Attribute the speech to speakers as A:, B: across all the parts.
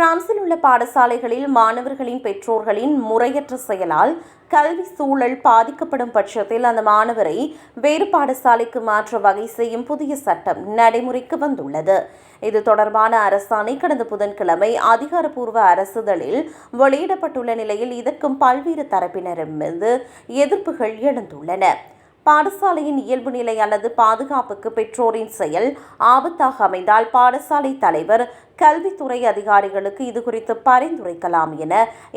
A: பிரான்சில் உள்ள பாடசாலைகளில் மாணவர்களின் பெற்றோர்களின் முறையற்ற செயலால் கல்வி சூழல் பாதிக்கப்படும் பட்சத்தில் அந்த மாணவரை வேறு பாடசாலைக்கு மாற்ற வகை செய்யும் புதிய சட்டம் நடைமுறைக்கு வந்துள்ளது. இது தொடர்பான அரசாணை கடந்த புதன்கிழமை அதிகாரப்பூர்வ அரசிதழில் வெளியிடப்பட்டுள்ள நிலையில் இதற்கும் பல்வேறு தரப்பினரிடமிருந்து எதிர்ப்புகள் எழுந்துள்ளன. பாடசாலையின் இயல்பு நிலை அல்லது பாதுகாப்புக்கு பெற்றோரின் செயல் ஆபத்தாக அமைந்தால் பாடசாலை தலைவர் கல்வித்துறை அதிகாரிகளுக்கு இதுகுறித்து பரிந்துரைக்கலாம் என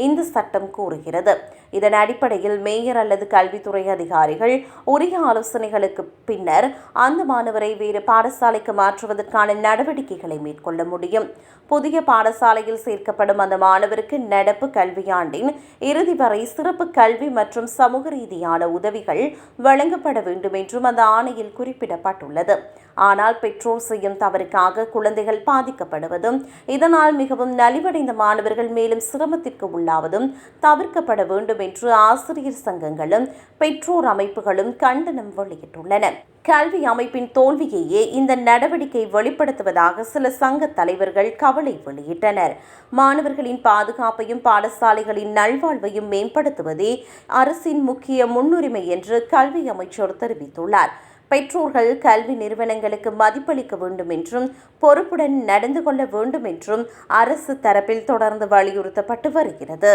A: இந்த சட்டம் கூறுகிறது. இதன் அடிப்படையில் மேயர் அல்லது கல்வித்துறை அதிகாரிகள் உரிய ஆலோசனைகளுக்கு பின்னர் அந்த மாணவரை வேறு பாடசாலைக்கு மாற்றுவதற்கான நடவடிக்கைகளை மேற்கொள்ள முடியும். புதிய பாடசாலையில் சேர்க்கப்படும் அந்த மாணவருக்கு நடப்பு கல்வியாண்டின் இறுதி வரை சிறப்பு கல்வி மற்றும் சமூக ரீதியான உதவிகள் வழங்கப்பட வேண்டும் என்றும் அந்த ஆணையில் குறிப்பிடப்பட்டுள்ளது. ஆனால் பெற்றோர் செய்யும் தவறுக்காக குழந்தைகள் பாதிக்கப்படுவதும் இதனால் மிகவும் நலிவடைந்த மாணவர்கள் மேலும் சிரமத்திற்கு உள்ளாவதும் தவிர்க்கப்பட வேண்டும் என்று ஆசிரியர் சங்கங்களும் பெற்றோர் அமைப்புகளும் கண்டனம் வெளியிட்டுள்ளன. கல்வி அமைப்பின் தோல்வியையே இந்த நடவடிக்கை வெளிப்படுத்துவதாக சில சங்க தலைவர்கள் கவலை வெளியிட்டனர். மாணவர்களின் பாதுகாப்பையும் பாடசாலைகளின் நல்வாழ்வையும் மேம்படுத்துவதே அரசின் முக்கிய முன்னுரிமை என்று கல்வி அமைச்சர் தெரிவித்துள்ளார். பெற்றோர்கள் கல்வி நிறுவனங்களுக்கு மதிப்பளிக்க வேண்டும் என்றும் பொறுப்புடன் நடந்து கொள்ள வேண்டும் என்றும் அரசு தரப்பில் தொடர்ந்து வலியுறுத்தப்பட்டு வருகிறது.